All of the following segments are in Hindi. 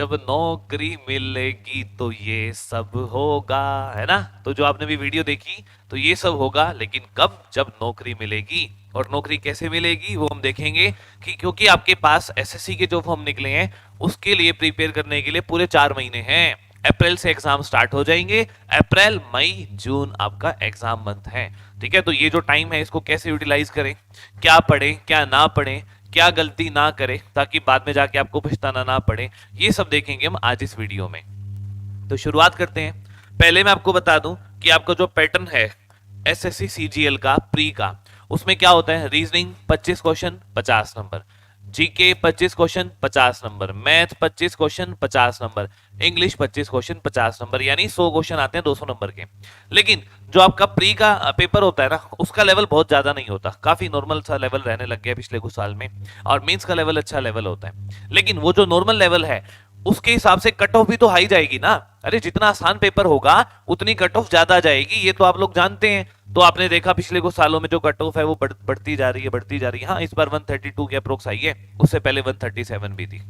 जब नौकरी मिलेगी तो ये सब होगा, है ना। तो जो आपने भी वीडियो देखी तो ये सब होगा, लेकिन कब? जब नौकरी मिलेगी। और नौकरी कैसे मिलेगी वो हम देखेंगे कि क्योंकि आपके पास एसएससी के जो फॉर्म निकले हैं उसके लिए प्रिपेयर करने के लिए पूरे 4 महीने हैं। अप्रैल से एग्जाम स्टार्ट हो जाएंगे, अप्रैल मई जून आपका एग्जाम मंथ है। ठीक है, तो ये जो टाइम है इसको कैसे यूटिलाइज करें, क्या पढ़ें क्या ना पढ़ें, क्या गलती ना करें ताकि बाद में जाके आपको पछताना ना पड़े, ये सब देखेंगे हम आज इस वीडियो में। तो शुरुआत करते हैं। पहले मैं आपको बता दूं कि आपका जो पैटर्न है एसएससी सीजीएल का प्री का, उसमें क्या होता है, reasoning 25 question 50 number, GK 25 question 50 number, math 25 question 50 number, English 25 question 50 number, यानी 100 क्वेश्चन आते हैं 200 नंबर के। लेकिन जो आपका प्री का पेपर होता है ना, उसका लेवल बहुत ज्यादा नहीं होता, काफी नॉर्मल सा लेवल रहने लग गया पिछले कुछ साल में। और मेंस का लेवल अच्छा लेवल होता है, लेकिन वो जो नॉर्मल लेवल है उसके हिसाब से कट ऑफ भी तो हाई जाएगी ना। अरे जितना आसान पेपर होगा उतनी कट ऑफ ज्यादा जाएगी, ये तो आप लोग जानते हैं। तो आपने देखा पिछले कुछ सालों में जो कट ऑफ है वो बढ़ती जा रही है, बढ़ती जा रही है। हाँ, इस बार 132 के अप्रोक्स आई है, उससे पहले 137 भी थी।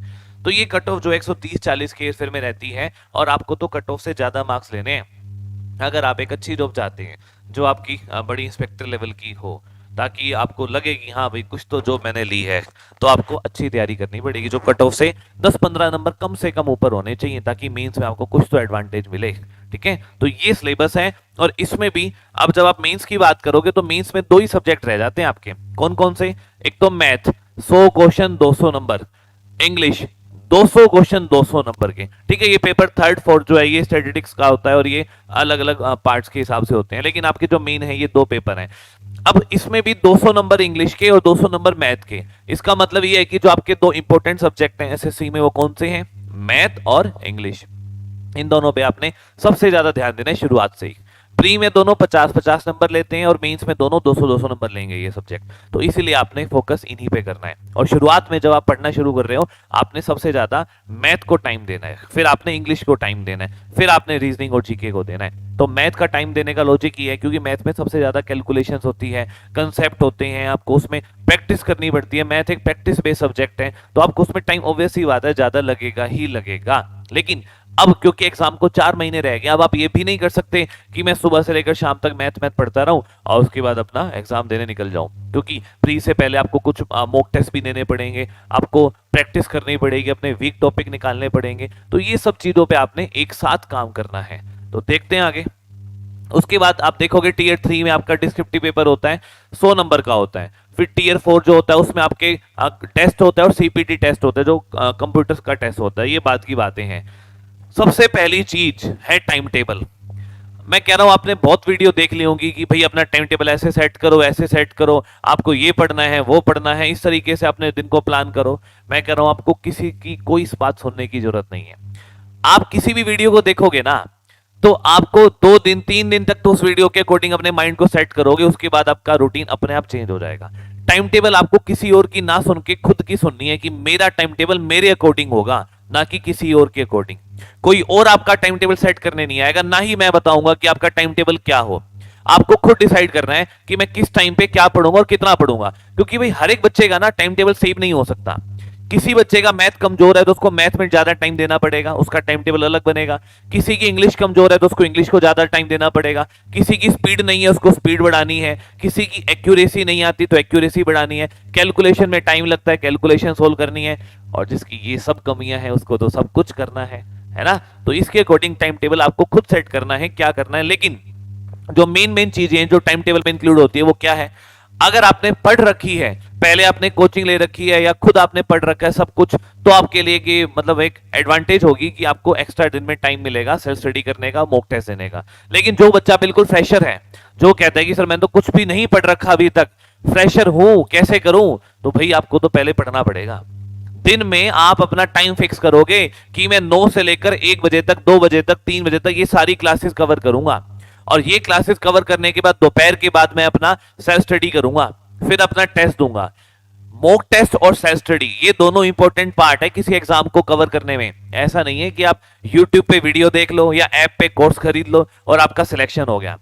तो ये कट ऑफ जो 130-40 के फिर में रहती है, और आपको तो कट ऑफ से ज्यादा मार्क्स लेने हैं अगर आप एक अच्छी जॉब चाहते हैं जो आपकी बड़ी इंस्पेक्टर लेवल की हो, ताकि आपको लगे कि हाँ भाई कुछ तो जॉब मैंने ली है। तो आपको अच्छी तैयारी करनी पड़ेगी, जो कट ऑफ से 10-15 नंबर कम से कम ऊपर होने चाहिए, ताकि मेंस में आपको कुछ तो एडवांटेज मिले। ठीक है, तो ये सिलेबस है। और इसमें भी अब जब आप मेंस की बात करोगे तो मेंस में 2 ही सब्जेक्ट रह जाते हैं आपके। कौन कौन से? एक तो math 100 question 200 number, English 200 question 200 number के। ठीक है, ये पेपर थर्ड फोर्थ जो है ये स्टैटिस्टिक्स का होता है, और ये अलग अलग पार्ट्स के हिसाब से होते हैं, लेकिन आपके जो मेन है ये 2 पेपर हैं। अब इसमें भी 200 नंबर इंग्लिश के और 200 नंबर मैथ के। इसका मतलब ये है कि जो आपके 2 इंपॉर्टेंट सब्जेक्ट हैं एसएससी में वो कौन से हैं? मैथ और इंग्लिश। इन दोनों पे आपने सबसे ज्यादा ध्यान देना है शुरुआत से ही। प्री में दोनों 50-50 नंबर लेते हैं और मेंस में दोनों 200-200 नंबर लेंगे ये सब्जेक्ट, तो इसीलिए आपने फोकस इन्हीं पे करना है। और शुरुआत में जब आप पढ़ना शुरू कर रहे हो आपने सबसे ज्यादा मैथ को टाइम देना है, फिर आपने इंग्लिश को टाइम देना है, फिर आपने रीजनिंग और जीके को देना है। तो मैथ का टाइम देने का लॉजिक ये है क्योंकि मैथ में सबसे ज्यादा कैलकुलेशंस होती है, कंसेप्ट होते हैं, आपको उसमें प्रैक्टिस करनी पड़ती है। मैथ एक प्रैक्टिस बेस्ड सब्जेक्ट है, तो आपको उसमें टाइम ऑब्वियस ही बात है ज्यादा लगेगा ही लगेगा। लेकिन अब क्योंकि एग्जाम को 4 महीने रह गए, अब आप ये भी नहीं कर सकते कि मैं सुबह से लेकर शाम तक मैथ पढ़ता रहूं और उसके बाद अपना एग्जाम देने निकल जाऊं, क्योंकि प्री से पहले आपको कुछ मॉक टेस्ट भी देने पड़ेंगे, आपको प्रैक्टिस करनी पड़ेगी, अपने वीक टॉपिक निकालने पड़ेंगे। तो ये सब चीजों पे आपने एक साथ काम करना है। तो देखते हैं आगे। उसके बाद आप देखोगे टीयर 3 में आपका डिस्क्रिप्टिव पेपर होता है, 100 नंबर का होता है। फिर टीयर 4 जो होता है उसमें आपके टेस्ट होता है और सीपीटी टेस्ट होता है, जो कंप्यूटर का टेस्ट होता है। ये बात की बातें हैं। सबसे पहली चीज है टाइम टेबल। मैं कह रहा हूं आपने बहुत वीडियो देख ली होंगी कि भाई अपना टाइम टेबल ऐसे सेट करो, ऐसे सेट करो, आपको ये पढ़ना है वो पढ़ना है, इस तरीके से अपने दिन को प्लान करो। मैं कह रहा हूं आपको किसी की कोई इस बात सुनने की जरूरत नहीं है। आप किसी भी वीडियो को देखोगे ना तो आपको 2 दिन 3 दिन तक तो उस वीडियो के अकॉर्डिंग अपने माइंड को सेट करोगे, उसके बाद आपका रूटीन अपने आप चेंज हो जाएगा। टाइम टेबल आपको किसी और की ना सुन के खुद की सुननी है कि मेरा टाइम टेबल मेरे अकॉर्डिंग होगा, ना कि किसी और के अकॉर्डिंग। कोई और आपका टाइम टेबल सेट करने नहीं आएगा, ना ही मैं बताऊंगा कि आपका टाइम टेबल क्या हो। आपको खुद डिसाइड करना है कि मैं किस टाइम पे क्या पढ़ूंगा और कितना पढ़ूंगा, क्योंकि भाई हर एक बच्चे का ना टाइम टेबल सेम नहीं हो सकता। किसी बच्चे का मैथ कमजोर है तो उसको मैथ में ज्यादा टाइम देना पड़ेगा, उसका टाइम टेबल अलग बनेगा। किसी की इंग्लिश कमजोर है तो उसको इंग्लिश को ज्यादा टाइम देना पड़ेगा। किसी की स्पीड नहीं है उसको स्पीड बढ़ानी है। किसी की एक्यूरेसी नहीं आती तो एक्यूरेसी बढ़ानी है। कैलकुलेशन में टाइम लगता है, कैलकुलेशन सोल्व करनी है। और जिसकी ये सब कमियां हैं उसको तो सब कुछ करना है ना। तो इसके अकॉर्डिंग टाइम टेबल आपको खुद सेट करना है, क्या करना है। लेकिन जो मेन चीजें जो टाइम टेबल में इंक्लूड होती है वो क्या है? अगर आपने पढ़ रखी है, पहले आपने कोचिंग ले रखी है या खुद आपने पढ़ रखा है सब कुछ, तो आपके लिए कि मतलब एक एडवांटेज होगी कि आपको एक्स्ट्रा दिन में टाइम मिलेगा सेल्फ स्टडी करने का, मॉक टेस्ट देने का। लेकिन जो बच्चा बिल्कुल फ्रेशर है, जो कहता है कि सर मैंने तो कुछ भी नहीं पढ़ रखा अभी तक, फ्रेशर हूं कैसे करूं, तो भाई आपको तो पहले पढ़ना पड़ेगा। दिन में आप अपना टाइम फिक्स करोगे कि मैं 9 से लेकर 1 बजे तक, 2 बजे तक, 3 बजे तक ये सारी क्लासेस कवर करूंगा, और ये क्लासेस कवर करने के बाद दोपहर के बाद मैं अपना सेल्फ स्टडी करूंगा, फिर अपना टेस्ट दूंगा। मॉक टेस्ट और सेल्फ स्टडी ये दोनों इंपॉर्टेंट पार्ट है किसी एग्जाम को कवर करने में। ऐसा नहीं है कि आप YouTube पे वीडियो देख लो या ऐप पे कोर्स खरीद लो और आपका सिलेक्शन हो गया।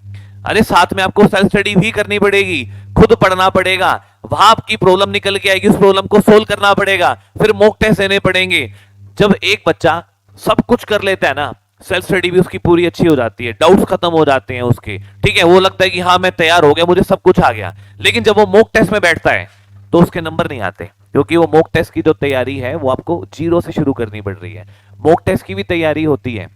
अरे साथ में आपको सेल्फ स्टडी भी करनी पड़ेगी, खुद पढ़ना पड़ेगा, वहां आपकी प्रॉब्लम निकल के आएगी, उस प्रॉब्लम को सोल्व करना पड़ेगा, फिर मॉक टेस्ट देने पड़ेंगे। जब एक बच्चा सब कुछ कर लेता है ना, सेल्फ स्टडी भी उसकी पूरी अच्छी हो जाती है, डाउट्स खत्म हो जाते हैं उसके, ठीक है, वो लगता है कि हाँ मैं तैयार हो गया, मुझे सब कुछ आ गया। लेकिन जब वो मॉक टेस्ट में बैठता है तो उसके नंबर नहीं आते, क्योंकि वो मॉक टेस्ट की जो तैयारी है वो आपको जीरो से शुरू करनी पड़ रही है। मॉक टेस्ट की भी तैयारी होती है,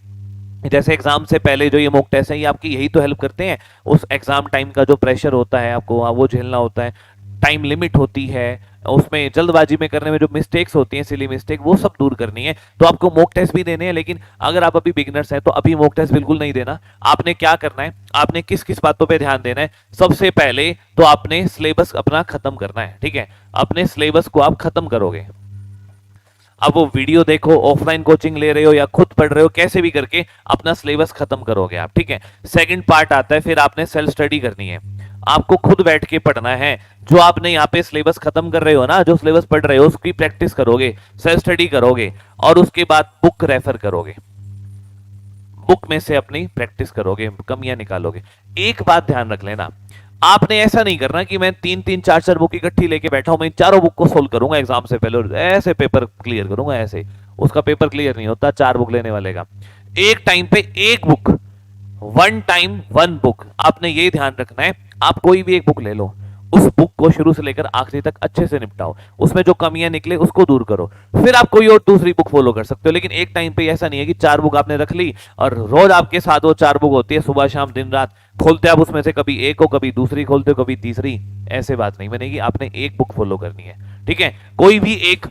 जैसे एग्जाम से पहले जो ये मॉक टेस्ट है ये आपकी यही तो हेल्प करते हैं, उस एग्जाम टाइम का जो प्रेशर होता है आपको वो झेलना होता है, टाइम लिमिट होती है, उसमें जल्दबाजी में करने में जो मिस्टेक्स होती हैं, सिली मिस्टेक, वो सब दूर करनी है। तो आपको मॉक टेस्ट भी देने हैं, लेकिन अगर आप अभी बिगिनर्स हैं तो अभी मॉक टेस्ट बिल्कुल नहीं देना। आपने क्या करना है, आपने किस किस बातों पे ध्यान देना है, सबसे पहले तो आपने सिलेबस अपना खत्म करना है, ठीक है, अपने सिलेबस को आप खत्म करोगे। अब वो वीडियो देखो, ऑफलाइन कोचिंग ले रहे हो या खुद पढ़ रहे हो, कैसे भी करके अपना सिलेबस खत्म करोगे आप, ठीक है। सेकंड पार्ट आता है, फिर आपने सेल्फ स्टडी करनी है, आपको खुद बैठ के पढ़ना है। जो आपने यहाँ पे सिलेबस खत्म कर रहे हो ना, जो सिलेबस पढ़ रहे हो उसकी प्रैक्टिस करोगे, सेल्फ स्टडी करोगे, और उसके बाद बुक रेफर करोगे, बुक में से अपनी प्रैक्टिस करोगे, कमियां निकालोगे। एक बात ध्यान रख लेना, आपने ऐसा नहीं करना कि मैं 3-3 4-4 बुक इकट्ठी लेके बैठा हूं, मैं चारों बुक को सोल्व करूंगा एग्जाम से पहले और ऐसे पेपर क्लियर करूंगा, ऐसे उसका पेपर क्लियर नहीं होता 4 बुक लेने वाले का। एक टाइम पे एक book, one time one book, आपने ये ध्यान रखना है। आप कोई भी एक बुक ले लो, उस बुक को शुरू से लेकर आखिरी तक अच्छे से निपटाओ, उसमें जो कमियां निकले उसको दूर करो, फिर आप कोई और दूसरी बुक फॉलो कर सकते हो। लेकिन एक टाइम पे ऐसा नहीं है कि 4 बुक आपने रख ली और रोज आपके साथ वो 4 बुक होती है, सुबह शाम दिन रात खोलते आप उसमें से कभी एक हो, कभी दूसरी खोलते हो, कभी तीसरी, ऐसे बात नहीं बनेगी। आपने एक बुक फॉलो करनी है, ठीक है, कोई भी एक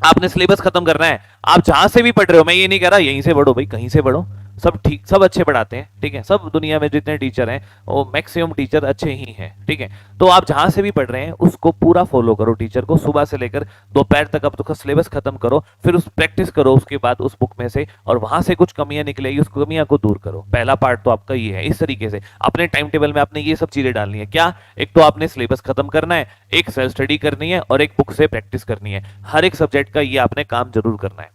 आपने सिलेबस खत्म करना है। आप जहां से भी पढ़ रहे हो, मैं ये नहीं कह रहा यहीं से पढ़ो भाई, कहीं से पढ़ो, सब ठीक, सब अच्छे पढ़ाते हैं, ठीक है, सब दुनिया में जितने टीचर हैं वो मैक्सिमम टीचर अच्छे ही हैं, ठीक है। तो आप जहां से भी पढ़ रहे हैं उसको पूरा फॉलो करो, टीचर को सुबह से लेकर दोपहर तक आप उसका सिलेबस खत्म करो, फिर उस प्रैक्टिस करो उसके बाद उस बुक में से, और वहां से कुछ कमियां निकलेगी उस कमियां को दूर करो। पहला पार्ट तो आपका ये है। इस तरीके से अपने टाइम टेबल में आपने ये सब चीजें डालनी है। क्या? एक तो आपने सिलेबस खत्म करना है, एक सेल्फ स्टडी करनी है, और एक बुक से प्रैक्टिस करनी है। हर एक सब्जेक्ट का ये आपने काम जरूर करना है।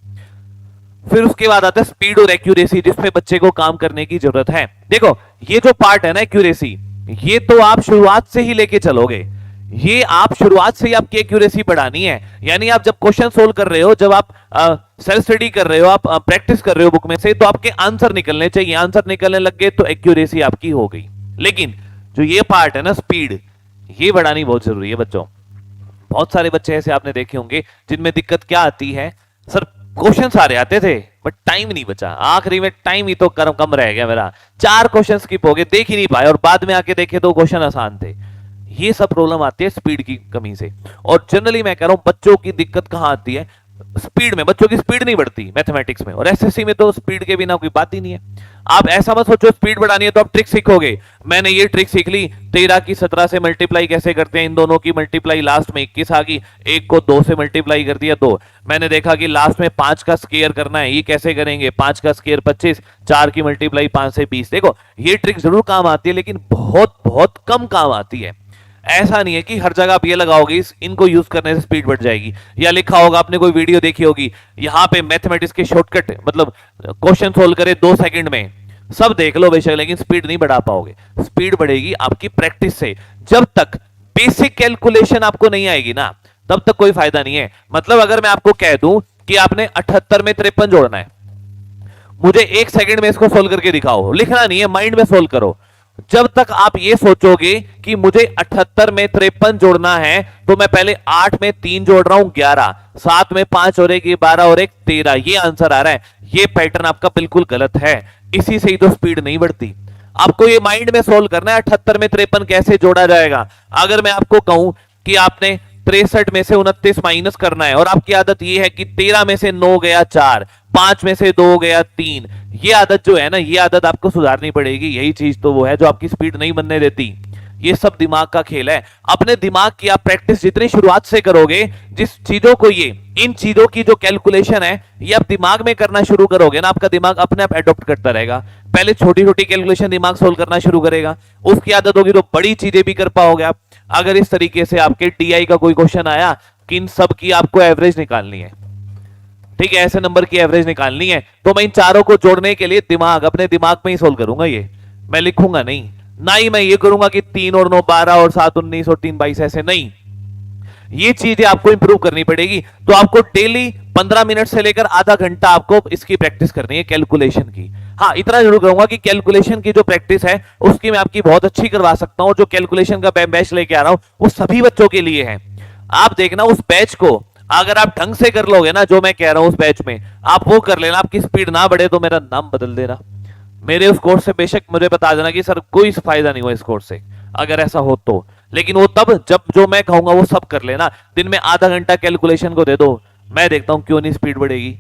फिर उसके बाद आता है स्पीड और एक्यूरेसी, जिसमें बच्चे को काम करने की जरूरत है। देखो ये जो पार्ट है ना एक्यूरेसी, ये तो आप शुरुआत से ही लेके चलोगे, ये आप शुरुआत से ही आपकी एक्यूरेसी बढ़ानी है। यानी आप जब क्वेश्चन सोल्व कर रहे हो, जब आप सेल्फ स्टडी कर रहे हो, आप प्रैक्टिस कर रहे हो बुक में से, तो आपके आंसर निकलने चाहिए। आंसर निकलने लग गए तो एक्यूरेसी आपकी हो गई। लेकिन जो ये पार्ट है ना स्पीड, ये बढ़ानी बहुत जरूरी है बच्चों। बहुत सारे बच्चे ऐसे आपने देखे होंगे जिनमें दिक्कत क्या आती है, सर क्वेश्चन सारे आते थे बट टाइम नहीं बचा, आखिरी में टाइम ही तो कम रह गया मेरा, 4 क्वेश्चन स्किप हो गए, देख ही नहीं पाए, और बाद में आके देखे तो क्वेश्चन आसान थे। ये सब प्रॉब्लम आती है स्पीड की कमी से। और जनरली मैं कह रहा हूं बच्चों की दिक्कत कहां आती है, स्पीड में। बच्चों की स्पीड नहीं बढ़ती मैथमेटिक्स में, और एसएससी में तो स्पीड के बिना कोई बात ही नहीं है। आप ऐसा मत सोचो स्पीड बढ़ानी है तो आप ट्रिक सीखोगे। मैंने ये ट्रिक सीख ली, 13 की 17 से मल्टीप्लाई कैसे करते हैं, इन दोनों की मल्टीप्लाई लास्ट में 21 आ गई, एक को 2 से मल्टीप्लाई कर दिया 2। मैंने देखा कि लास्ट में 5 का स्क्वायर करना है, ये कैसे करेंगे, 5 का स्क्वायर 25, 4 की मल्टीप्लाई 5 से 20। देखो ये ट्रिक जरूर काम आती है, लेकिन बहुत बहुत कम काम आती है। ऐसा नहीं है कि हर जगह आप ये लगाओगे इनको यूज करने से स्पीड बढ़ जाएगी, या लिखा होगा आपने कोई वीडियो देखी होगी, यहाँ पे मैथमेटिक्स के शॉर्टकट, मतलब क्वेश्चन सोल्व करे 2 सेकंड में, सब देख लो बेशक, लेकिन स्पीड नहीं बढ़ा पाओगे। स्पीड बढ़ेगी आपकी प्रैक्टिस से। जब तक बेसिक कैलकुलेशन आपको नहीं आएगी ना, तब तक कोई फायदा नहीं है। मतलब अगर मैं आपको कह दूं कि आपने 78 में 53 जोड़ना है, मुझे 1 सेकंड में इसको सोल्व करके दिखाओ, लिखना नहीं है, माइंड में सोल्व करो। जब तक आप ये सोचोगे कि मुझे 78 में 53 जोड़ना है, तो मैं पहले 8 में 3 जोड़ रहा हूं 11, 7 में 5 और 1 12 और 1 13, ये आंसर आ रहा है। ये पैटर्न आपका बिल्कुल गलत है, इसी से ही तो स्पीड नहीं बढ़ती। आपको ये माइंड में सोल्व करना है 78 में 53 कैसे जोड़ा जाएगा। अगर मैं आपको कहूं कि आपने 63 में से 29 माइनस करना है, और आपकी आदत ये है कि 13 में से 9 गया 4, 5 में से 2 गया 3, ये आदत जो है ना, ये आदत आपको सुधारनी पड़ेगी। यही चीज तो वो है जो आपकी स्पीड नहीं बनने देती। ये सब दिमाग का खेल है। अपने दिमाग की आप प्रैक्टिस जितनी शुरुआत से करोगे, जिस चीजों को ये इन चीजों की जो कैलकुलेशन है ये आप दिमाग में करना शुरू करोगे ना, आपका दिमाग अपने आप एडॉप्ट करता रहेगा। पहले छोटी छोटी कैलकुलेशन दिमाग सोल्व करना शुरू करेगा, उसकी आदत होगी तो बड़ी चीजें भी कर पाओगे आप। अगर इस तरीके से आपके टीआई का कोई क्वेश्चन आया कि इन सब की आपको एवरेज निकालनी है, ठीक है, ऐसे नंबर की एवरेज निकालनी है, तो मैं इन चारों को जोड़ने के लिए अपने दिमाग में ही सोल्व करूंगा। ये मैं लिखूंगा नहीं, ना ही मैं ये करूंगा कि 3 और 9 12 और 7 19 और 3 22, ऐसे नहीं। ये चीजें आपको इंप्रूव करनी पड़ेगी। तो आपको डेली 15 मिनट से लेकर आधा घंटा आपको इसकी प्रैक्टिस करनी है, कैलकुलेशन की। हाँ, इतना जरूर कहूंगा कि कैलकुलेशन की जो प्रैक्टिस है उसकी मैं आपकी बहुत अच्छी करवा सकता हूं। जो कैलकुलेशन का बैच लेके आ रहा हूं वो सभी बच्चों के लिए है। आप देखना उस बैच को अगर आप ढंग से कर लोगे ना, जो मैं कह रहा हूं उस बैच में आप वो कर लेना, आपकी स्पीड ना बढ़े तो मेरा नाम बदल देना। मेरे उस कोर्स से बेशक मुझे बता देना कि सर कोई फायदा नहीं हुआ इस कोर्स से, अगर ऐसा हो तो। लेकिन वो तब जब जो मैं कहूंगा वो सब कर लेना। दिन में आधा घंटा कैलकुलेशन को दे दो, मैं देखता हूं क्यों नहीं स्पीड बढ़ेगी।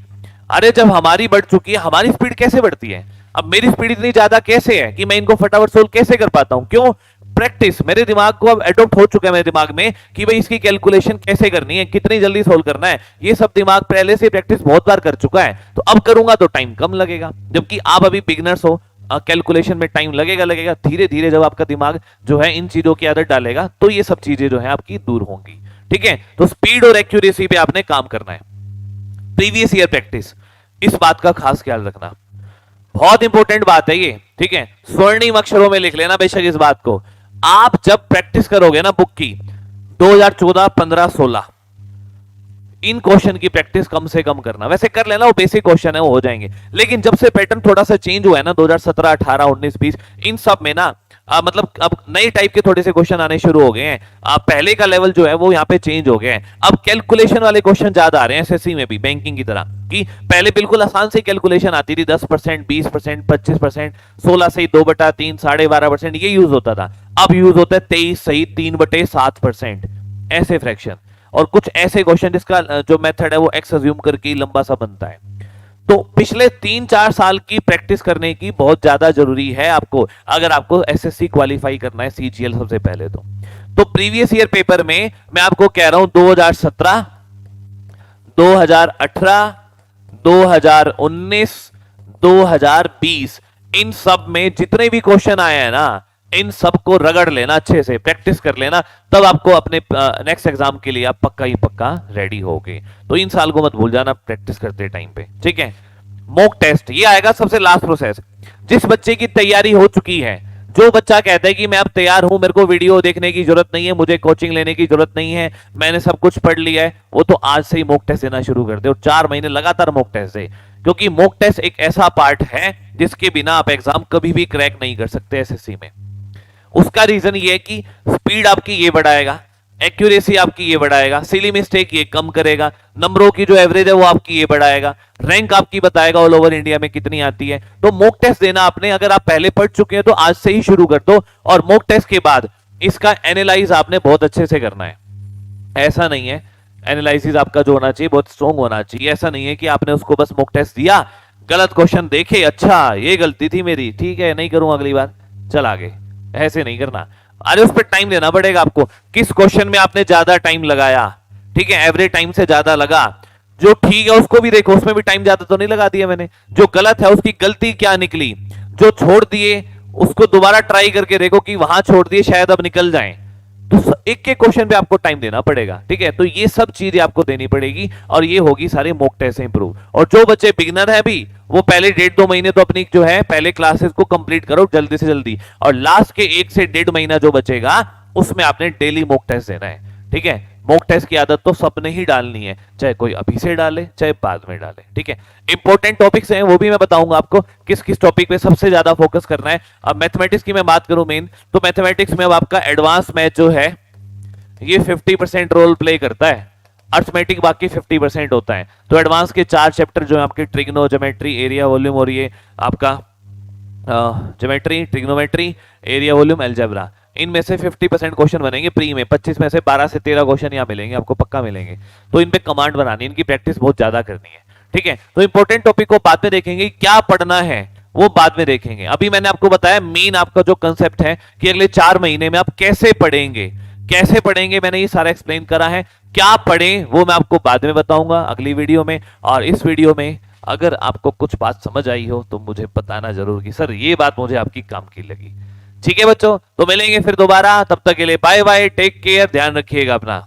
अरे जब हमारी बढ़ चुकी है, हमारी स्पीड कैसे बढ़ती है? अब मेरी स्पीड इतनी ज्यादा कैसे है कि मैं इनको फटाफट सोल्व कैसे कर पाता हूं? क्यों? प्रैक्टिस। मेरे दिमाग को अब एडॉप्ट हो चुका है मेरे दिमाग में कि भाई इसकी कैलकुलेशन कैसे करनी है, कितनी जल्दी सोल्व करना है, ये सब दिमाग पहले से प्रैक्टिस बहुत बार कर चुका है। तो अब करूंगा तो टाइम कम लगेगा, जबकि आप अभी बिगनर्स हो, कैलकुलेशन में टाइम लगेगा। धीरे धीरे जब आपका दिमाग जो है इन चीजों की आदत डालेगा तो ये सब चीजें जो है आपकी दूर होंगी। ठीक है, तो स्पीड और एक्यूरेसी पे आपने काम करना है। प्रीवियस ईयर प्रैक्टिस, इस बात का खास ख्याल रखना, बहुत इंपॉर्टेंट बात है ये। ठीक है, स्वर्णिम अक्षरों में लिख लेना बेशक इस बात को। आप जब प्रैक्टिस करोगे ना बुक की 2014, 15, 16 इन क्वेश्चन की प्रैक्टिस कम से कम करना। वैसे कर लेना, वो बेसिक क्वेश्चन है, वो हो जाएंगे। लेकिन जब से पैटर्न थोड़ा सा चेंज हुआ है ना 2017, 18, 19, 20 इन सब में ना मतलब अब नए टाइप के थोड़े से क्वेश्चन आने शुरू हो गए हैं। पहले का लेवल जो है वो यहाँ पे चेंज हो गया है। अब कैलकुलेशन वाले क्वेश्चन ज्यादा आ रहे हैं एसएससी में भी, बैंकिंग की तरह। कि पहले बिल्कुल आसान से कैलकुलेशन आती थी, 10%, 20%, 25%, 16 सही 2/3, 12.5% ये यूज होता था। अब यूज होता है 23 सही 3/7%, ऐसे फ्रैक्शन। और कुछ ऐसे क्वेश्चन जिसका जो मेथड है वो एक्स अज्यूम करके लंबा सा बनता है। तो पिछले 3-4 साल की प्रैक्टिस करने की बहुत ज्यादा जरूरी है आपको, अगर आपको एसएससी क्वालिफाई करना है, सीजीएल सबसे पहले तो प्रीवियस ईयर पेपर में मैं आपको कह रहा हूं 2017, 2018, 2019, 2020 इन सब में जितने भी क्वेश्चन आए हैं ना, इन सबको रगड़ लेना, अच्छे से प्रैक्टिस कर लेना, तब आपको अपने नेक्स्ट एग्जाम के लिए आप पक्का ही पक्का रेडी होगे। तो इन साल को मत भूल जाना प्रैक्टिस करते टाइम पे। ठीक है, मॉक टेस्ट ये आएगा सबसे लास्ट प्रोसेस। जिस बच्चे की तैयारी हो चुकी है, जो बच्चा कहता है कि मैं अब तैयार हूं, मेरे को वीडियो देखने की जरूरत नहीं है, मुझे कोचिंग लेने की जरूरत नहीं है, मैंने सब कुछ पढ़ लिया है, वो तो आज से ही मॉक टेस्ट देना शुरू कर दे और 4 महीने लगातार मॉक टेस्ट दे। क्योंकि मॉक टेस्ट एक ऐसा पार्ट है जिसके बिना आप एग्जाम कभी भी क्रैक नहीं कर सकते एसएससी में। उसका रीजन ये है कि स्पीड आपकी ये बढ़ाएगा, एक्यूरेसी आपकी ये बढ़ाएगा, सिली मिस्टेक ये कम करेगा, नंबरों की जो एवरेज है वो आपकी ये बढ़ाएगा, रैंक आपकी बताएगा ऑल ओवर इंडिया में कितनी आती है। तो मॉक टेस्ट देना आपने अगर आप पहले पढ़ चुके हैं तो आज से ही शुरू कर दो। और मॉक टेस्ट के बाद इसका एनालाइज आपने बहुत अच्छे से करना है। ऐसा नहीं है, एनालिसिस आपका जो होना चाहिए बहुत स्ट्रॉन्ग होना चाहिए। ऐसा नहीं है कि आपने उसको बस मॉक टेस्ट दिया, गलत क्वेश्चन देखे, अच्छा ये गलती थी मेरी, ठीक है नहीं करूंगा अगली बार, चल आगे। ऐसे नहीं करना। अरे उस पर टाइम देना पड़ेगा आपको, किस क्वेश्चन में आपने ज्यादा टाइम लगाया। ठीक है, एवरेज टाइम से ज्यादा लगा, जो ठीक है उसको भी देखो, उसमें भी टाइम ज्यादा तो नहीं लगा दिया मैंने, जो गलत है उसकी गलती क्या निकली, जो छोड़ दिए उसको दोबारा ट्राई करके देखो कि वहां छोड़ दिए शायद अब निकल जाएं। तो एक एक क्वेश्चन पे आपको टाइम देना पड़ेगा। ठीक है, तो ये सब चीजें आपको देनी पड़ेगी और ये होगी सारे मॉक टेस्ट से इंप्रूव। और जो बच्चे बिगिनर है भी वो पहले 1.5-2 महीने तो अपनी जो है पहले क्लासेस को कंप्लीट करो जल्दी से जल्दी, और लास्ट के 1 से 1.5 महीना जो बचेगा उसमें आपने डेली मॉक टेस्ट देना है। ठीक है, मॉक टेस्ट की आदत तो सबने ही डालनी है, चाहे कोई अभी से डाले चाहे बाद में डाले। ठीक है, इंपॉर्टेंट टॉपिक्स हैं वो भी मैं बताऊंगा आपको किस किस टॉपिक पे सबसे ज्यादा फोकस करना है। अब मैथमेटिक्स की मैं बात करूं मेन, तो मैथमेटिक्स में अब आपका एडवांस मैथ जो है ये 50% रोल प्ले करता है, अर्थमेटिक बाकी 50% होता है। तो एडवांस के 4 चैप्टर जो है आपके ट्रिग्नो, ज्योमेट्री, एरिया, वॉल्यूम और ये आपका geometry, trigonometry, area, volume, algebra, इनमें से 50% क्वेश्चन बनेंगे प्री में। 25 में से 12 से 13 क्वेश्चन यहाँ मिलेंगे आपको, पक्का मिलेंगे। तो इन पे कमांड बनानी, इनकी प्रैक्टिस बहुत ज्यादा करनी है। ठीक है, तो इंपॉर्टेंट टॉपिक को बाद में देखेंगे, क्या पढ़ना है वो बाद में देखेंगे। अभी मैंने आपको बताया मेन आपका जो कंसेप्ट है कि अगले 4 महीने में आप कैसे पढ़ेंगे, कैसे पढ़ेंगे, मैंने ये सारा एक्सप्लेन करा है। क्या पढ़ें वो मैं आपको बाद में बताऊंगा अगली वीडियो में। और इस वीडियो में अगर आपको कुछ बात समझ आई हो तो मुझे बताना जरूर कि सर ये बात मुझे आपकी काम की लगी। ठीक है बच्चों, तो मिलेंगे फिर दोबारा, तब तक के लिए बाय बाय, टेक केयर, ध्यान रखिएगा अपना।